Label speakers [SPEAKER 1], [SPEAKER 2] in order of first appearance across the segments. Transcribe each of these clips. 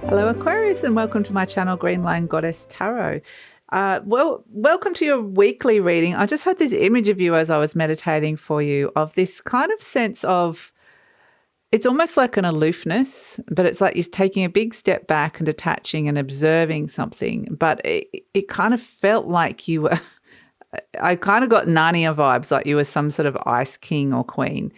[SPEAKER 1] Hello Aquarius and welcome to my channel GreenLion Goddess Tarot. Welcome to your weekly reading. I just had this image of you as I was meditating for you of this kind of sense of, it's almost like an aloofness, but it's like you're taking a big step back and detaching and observing something. But it kind of felt like you were, I kind of got Narnia vibes, like you were some sort of ice king or queen,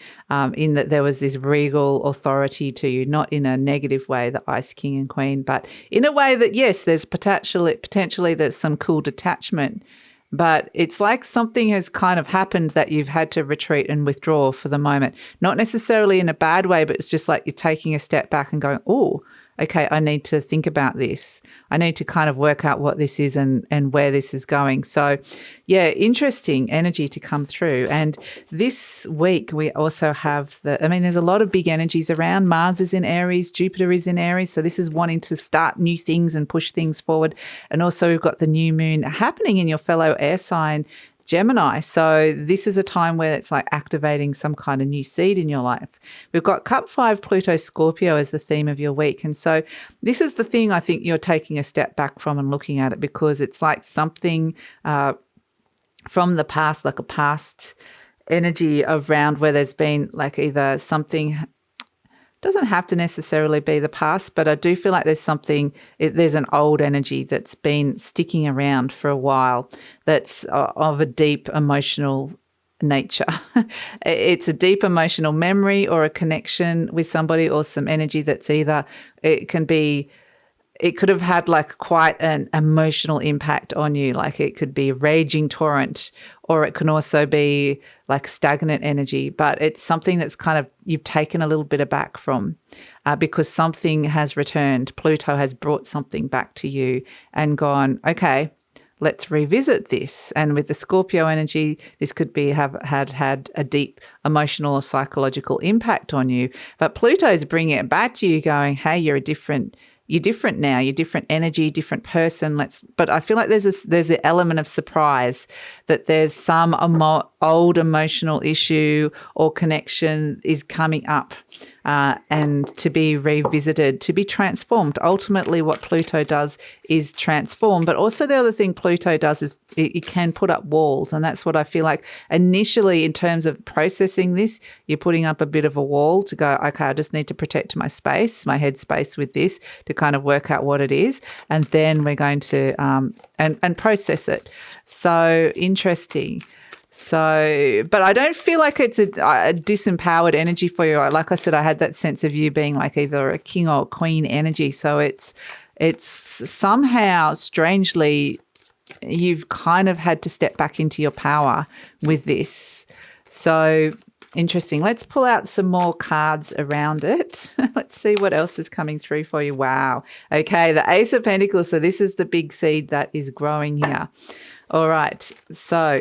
[SPEAKER 1] in that there was this regal authority to you, not in a negative way, the ice king and queen, but in a way that, yes, there's potentially there's some cool detachment, but it's like something has kind of happened that you've had to retreat and withdraw for the moment. Not necessarily in a bad way, but it's just like you're taking a step back and going, oh, okay, I need to think about this. I need to kind of work out what this is and where this is going. So, yeah, interesting energy to come through. And this week we also have there's a lot of big energies around. Mars is in Aries, Jupiter is in Aries. So this is wanting to start new things and push things forward. And also we've got the new moon happening in your fellow air sign, Gemini. So this is a time where it's like activating some kind of new seed in your life. We've got Cup 5 Pluto Scorpio as the theme of your week. And so this is the thing I think you're taking a step back from and looking at it, because it's like something from the past, like a past energy around where there's been like either something, doesn't have to necessarily be the past, but I do feel like there's there's an old energy that's been sticking around for a while that's of a deep emotional nature. It's a deep emotional memory or a connection with somebody or some energy that's either, it could have had like quite an emotional impact on you. Like it could be a raging torrent, or it can also be like stagnant energy, but it's something that's kind of, you've taken a little bit aback from because something has returned. Pluto has brought something back to you and gone, okay, let's revisit this. And with the Scorpio energy, this could be had a deep emotional or psychological impact on you. But Pluto's bringing it back to you going, hey, you're different now, you're different energy, different person. But I feel like there's an element of surprise that there's some old emotional issue or connection is coming up and to be revisited, to be transformed. Ultimately, what Pluto does is transform. But also the other thing Pluto does is it can put up walls. And that's what I feel like initially in terms of processing this, you're putting up a bit of a wall to go, okay, I just need to protect my space, my head space with this to kind of work out what it is. And then we're going to and process it. So interesting. So, but I don't feel like it's a disempowered energy for you. Like I said, I had that sense of you being like either a king or a queen energy. So it's somehow strangely you've kind of had to step back into your power with this. So interesting. Let's pull out some more cards around it. Let's see what else is coming through for you. Wow. Okay, the Ace of Pentacles. So this is the big seed that is growing here. All right. So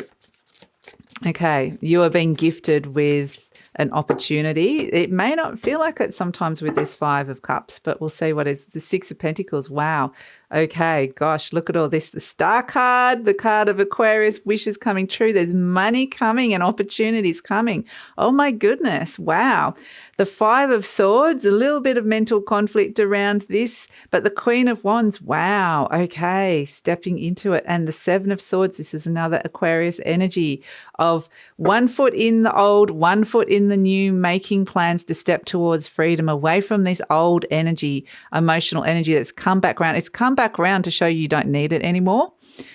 [SPEAKER 1] okay, you are being gifted with an opportunity. It may not feel like it sometimes with this 5 of Cups, but we'll see what is the 6 of Pentacles. Wow. Okay, gosh, look at all this. The Star card, the card of Aquarius, wishes coming true. There's money coming and opportunities coming. Oh my goodness, wow. The 5 of Swords, a little bit of mental conflict around this, but the Queen of Wands, wow, okay, stepping into it. And the 7 of Swords, this is another Aquarius energy of 1 foot in the old, 1 foot in the new, making plans to step towards freedom, away from this old energy, emotional energy that's come back around. It's come back around to show you don't need it anymore.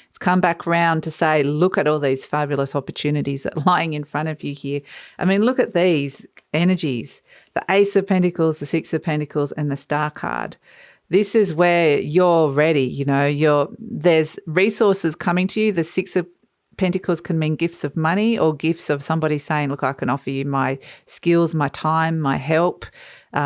[SPEAKER 1] It's come back around to say, look at all these fabulous opportunities that are lying in front of you here. I mean, look at these energies, the Ace of Pentacles, the 6 of Pentacles, and the Star card. This is where you're ready. You know, there's resources coming to you. The 6 of Pentacles can mean gifts of money or gifts of somebody saying, look, I can offer you my skills, my time, my help.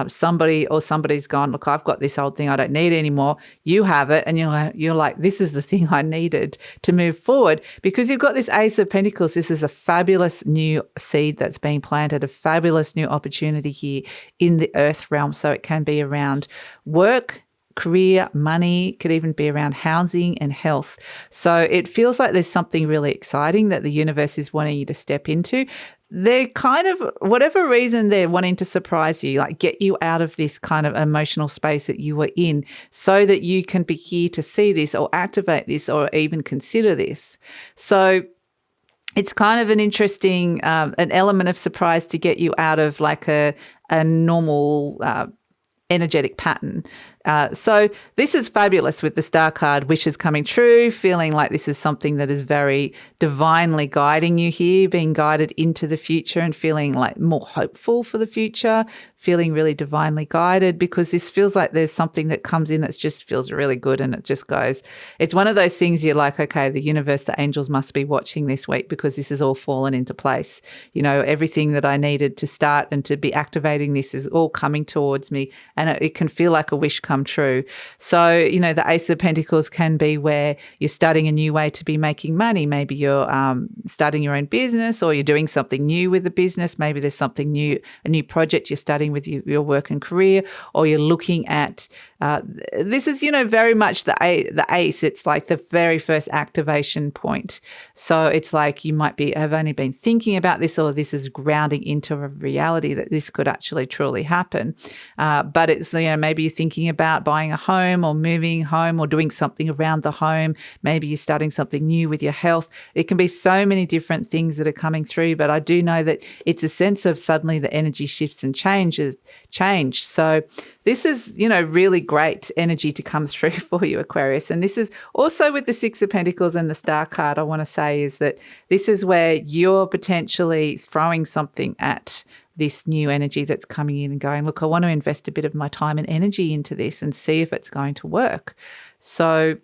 [SPEAKER 1] Somebody's gone, look, I've got this old thing I don't need anymore. You have it. And you're like, this is the thing I needed to move forward, because you've got this Ace of Pentacles. This is a fabulous new seed that's being planted, a fabulous new opportunity here in the earth realm. So it can be around work, career, money, could even be around housing and health. So it feels like there's something really exciting that the universe is wanting you to step into. they're kind of, whatever reason, they're wanting to surprise you, like get you out of this kind of emotional space that you were in so that you can be here to see this or activate this or even consider this. So it's kind of an interesting, an element of surprise to get you out of like a normal energetic pattern. So this is fabulous with the Star card, wishes coming true, feeling like this is something that is very divinely guiding you here, being guided into the future and feeling like more hopeful for the future, feeling really divinely guided, because this feels like there's something that comes in that just feels really good and it just goes. It's one of those things you're like, okay, the universe, the angels must be watching this week because this has all fallen into place. You know, everything that I needed to start and to be activating this is all coming towards me, and it can feel like a wish come true. So, you know, the Ace of Pentacles can be where you're starting a new way to be making money. Maybe you're starting your own business, or you're doing something new with the business. Maybe there's something new, a new project you're starting with your work and career, or you're looking at, this is, you know, very much the Ace. It's like the very first activation point. So it's like you might have only been thinking about this, or this is grounding into a reality that this could actually truly happen. But it's, you know, maybe you're thinking about buying a home or moving home or doing something around the home. Maybe you're starting something new with your health. It can be so many different things that are coming through, but I do know that it's a sense of suddenly the energy shifts and change. So this is, you know, really great energy to come through for you, Aquarius. And this is also with the Six of Pentacles and the Star card, I want to say is that this is where you're potentially throwing something at this new energy that's coming in and going, look, I want to invest a bit of my time and energy into this and see if it's going to work. So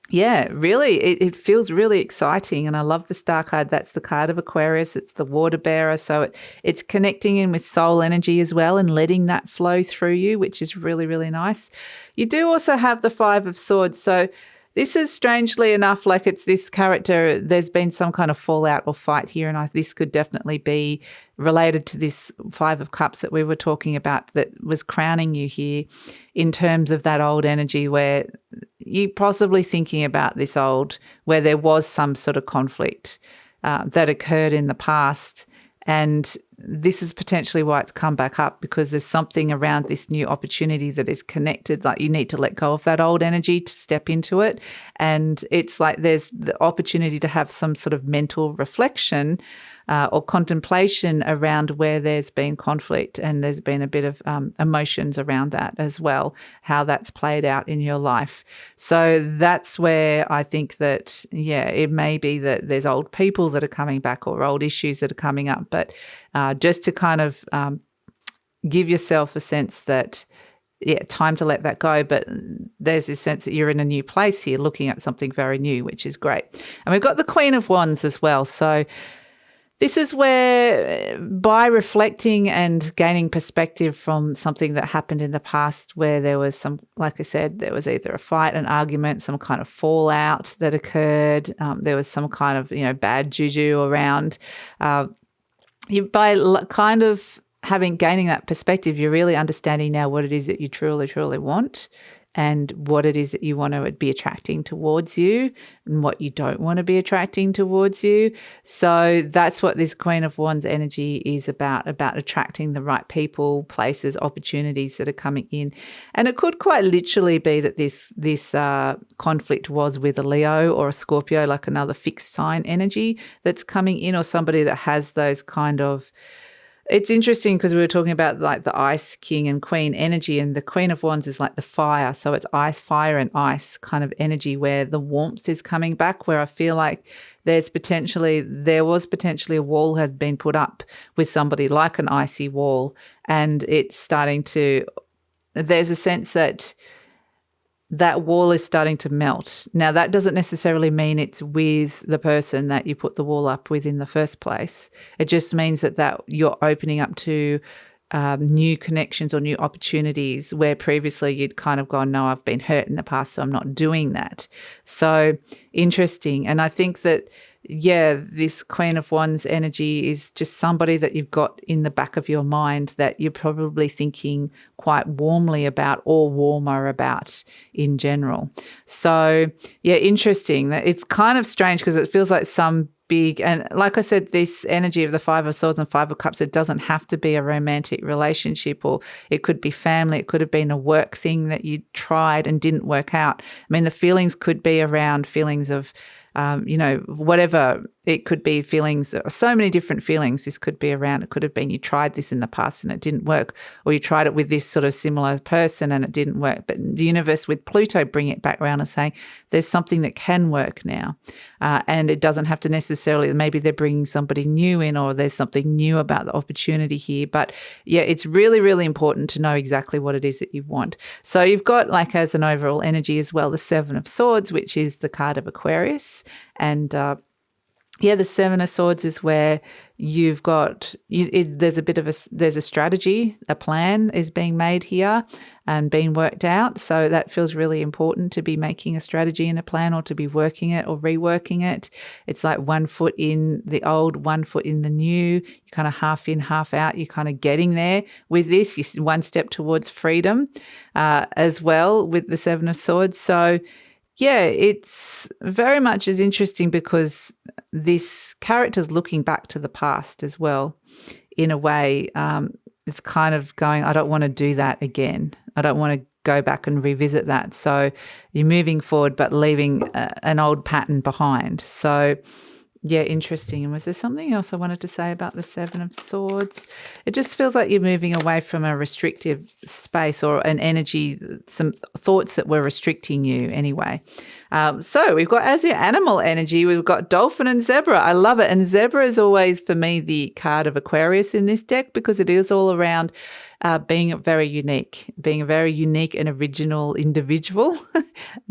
[SPEAKER 1] yeah, really, it feels really exciting. And I love the Star card. That's the card of Aquarius. It's the water bearer. So it's connecting in with soul energy as well and letting that flow through you, which is really, really nice. You do also have the Five of Swords. So this is, strangely enough, like it's this character, there's been some kind of fallout or fight here, and this could definitely be related to this Five of Cups that we were talking about that was crowning you here in terms of that old energy where you're possibly thinking about this old, where there was some sort of conflict that occurred in the past. And this is potentially why it's come back up, because there's something around this new opportunity that is connected. Like you need to let go of that old energy to step into it. And it's like there's the opportunity to have some sort of mental reflection or contemplation around where there's been conflict, and there's been a bit of emotions around that as well, how that's played out in your life. So that's where I think that, yeah, it may be that there's old people that are coming back or old issues that are coming up, but just to kind of give yourself a sense that, yeah, time to let that go. But there's this sense that you're in a new place here, looking at something very new, which is great. And we've got the Queen of Wands as well. So this is where, by reflecting and gaining perspective from something that happened in the past where there was some, like I said, there was either a fight, an argument, some kind of fallout that occurred. There was some kind of, you know, bad juju around. By kind of gaining that perspective, you're really understanding now what it is that you truly, truly want, and what it is that you want to be attracting towards you and what you don't want to be attracting towards you. So that's what this Queen of Wands energy is about attracting the right people, places, opportunities that are coming in. And it could quite literally be that this conflict was with a Leo or a Scorpio, like another fixed sign energy that's coming in, or somebody that has those kind of. It's interesting because we were talking about like the Ice King and Queen energy, and the Queen of Wands is like the fire. So it's ice, fire and ice kind of energy where the warmth is coming back, where I feel like there was potentially a wall has been put up with somebody, like an icy wall, and it's starting to, there's a sense that that wall is starting to melt. Now, that doesn't necessarily mean it's with the person that you put the wall up with in the first place. It just means that you're opening up to new connections or new opportunities where previously you'd kind of gone, no, I've been hurt in the past, so I'm not doing that. So interesting. And I think that yeah, this Queen of Wands energy is just somebody that you've got in the back of your mind that you're probably thinking quite warmly about or warmer about in general. So, yeah, interesting. That it's kind of strange because it feels like some big, and like I said, this energy of the Five of Swords and Five of Cups, it doesn't have to be a romantic relationship, or it could be family. It could have been a work thing that you tried and didn't work out. I mean, the feelings could be around feelings of whatever. It could be feelings, so many different feelings this could be around. It could have been you tried this in the past and it didn't work, or you tried it with this sort of similar person and it didn't work. But the universe with Pluto bring it back around and saying there's something that can work now. And it doesn't have to necessarily, maybe they're bringing somebody new in, or there's something new about the opportunity here. But yeah, it's really, really important to know exactly what it is that you want. So you've got, like, as an overall energy as well, the Seven of Swords, which is the card of Aquarius. And the Seven of Swords is where you've got, there's a strategy, a plan is being made here and being worked out. So that feels really important, to be making a strategy and a plan, or to be working it or reworking it. It's like 1 foot in the old, 1 foot in the new. You're kind of half in, half out. You're kind of getting there with this. You're one step towards freedom as well with the Seven of Swords. So yeah, it's very much as interesting because this character's looking back to the past as well. In a way, it's kind of going, I don't want to do that again. I don't want to go back and revisit that. So you're moving forward but leaving an old pattern behind. So yeah, interesting. And was there something else I wanted to say about the Seven of Swords? It just feels like you're moving away from a restrictive space or an energy, some thoughts that were restricting you anyway. So we've got, as your animal energy, we've got dolphin and zebra. I love it. And zebra is always, for me, the card of Aquarius in this deck, because it is all around being very unique and original individual,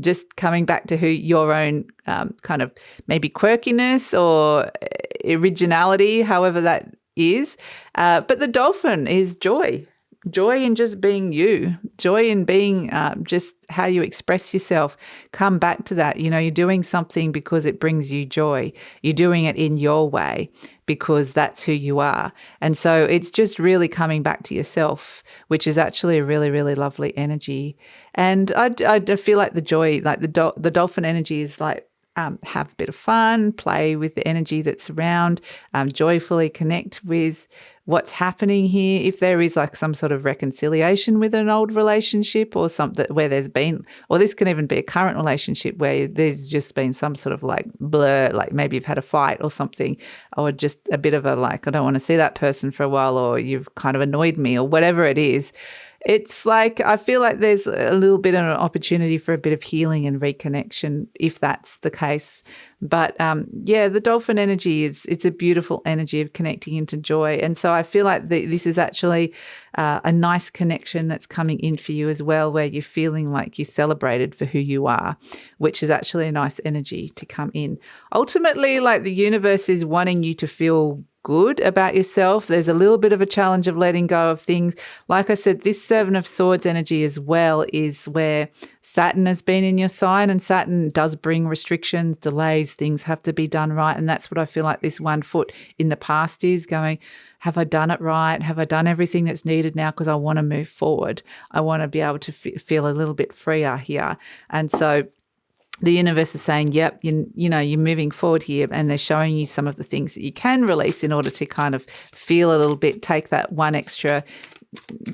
[SPEAKER 1] just coming back to who your own kind of maybe quirkiness or originality, however that is. But the dolphin is joy in just being you, joy in being just how you express yourself. Come back to that. You're doing something because it brings you joy. You're doing it in your way because that's who you are. And so it's just really coming back to yourself, which is actually a really, really lovely energy. And I feel like the joy, like the dolphin energy is like, have a bit of fun, play with the energy that's around, joyfully connect with what's happening here. If there is like some sort of reconciliation with an old relationship, or something where there's been, or this can even be a current relationship where there's just been some sort of like blur, like maybe you've had a fight or something, or just a bit of a like, I don't want to see that person for a while, or you've kind of annoyed me, or whatever it is. It's like, I feel like there's a little bit of an opportunity for a bit of healing and reconnection if that's the case. But the dolphin energy it's a beautiful energy of connecting into joy. And so I feel like this is actually a nice connection that's coming in for you as well, where you're feeling like you're celebrated for who you are, which is actually a nice energy to come in. Ultimately, like, the universe is wanting you to feel good about yourself. There's a little bit of a challenge of letting go of things. Like I said, this Seven of Swords energy as well is where Saturn has been in your sign, and Saturn does bring restrictions, delays, things have to be done right. And that's what I feel like this 1 foot in the past is going, have I done it right? Have I done everything that's needed now? Because I want to move forward. I want to be able to feel a little bit freer here. And so the universe is saying, yep, you're moving forward here, and they're showing you some of the things that you can release in order to kind of feel a little bit, take that one extra,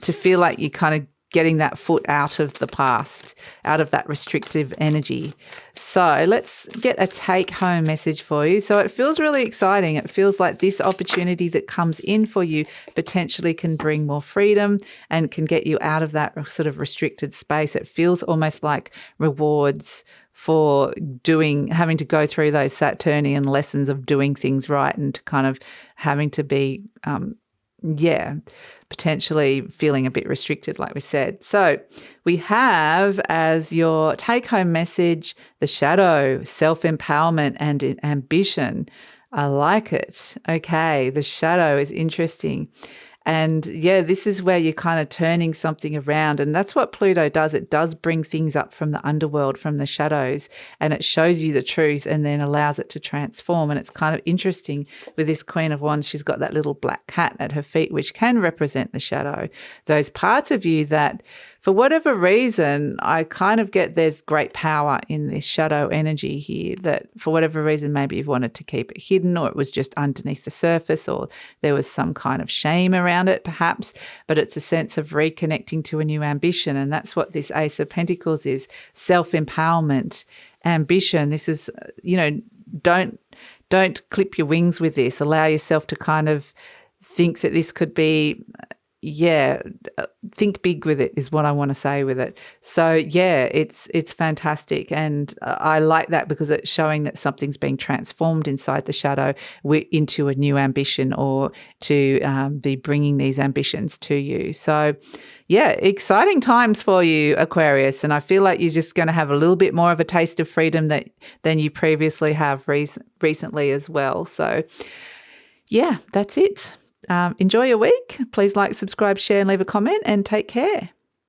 [SPEAKER 1] to feel like you're kind of getting that foot out of the past, out of that restrictive energy. So let's get a take-home message for you. So it feels really exciting. It feels like this opportunity that comes in for you potentially can bring more freedom and can get you out of that sort of restricted space. It feels almost like rewards for having to go through those Saturnian lessons of doing things right, and kind of having to be, potentially feeling a bit restricted, like we said. So we have as your take-home message the shadow, self-empowerment and ambition. I like it. Okay, the shadow is interesting. And yeah, this is where you're kind of turning something around. And that's what Pluto does. It does bring things up from the underworld, from the shadows, and it shows you the truth and then allows it to transform. And it's kind of interesting with this Queen of Wands. She's got that little black cat at her feet, which can represent the shadow. Those parts of you that, for whatever reason, I kind of get there's great power in this shadow energy here, that for whatever reason, maybe you've wanted to keep it hidden, or it was just underneath the surface, or there was some kind of shame around it perhaps, but it's a sense of reconnecting to a new ambition. And that's what this Ace of Pentacles is: self-empowerment, ambition. This is, don't clip your wings with this. Allow yourself to kind of think that this could be, think big with it is what I want to say with it. So yeah, it's fantastic. And I like that because it's showing that something's being transformed inside the shadow into a new ambition, or to be bringing these ambitions to you. So yeah, exciting times for you, Aquarius. And I feel like you're just going to have a little bit more of a taste of freedom than you previously have recently as well. So yeah, that's it. Enjoy your week. Please like, subscribe, share, and leave a comment, and take care.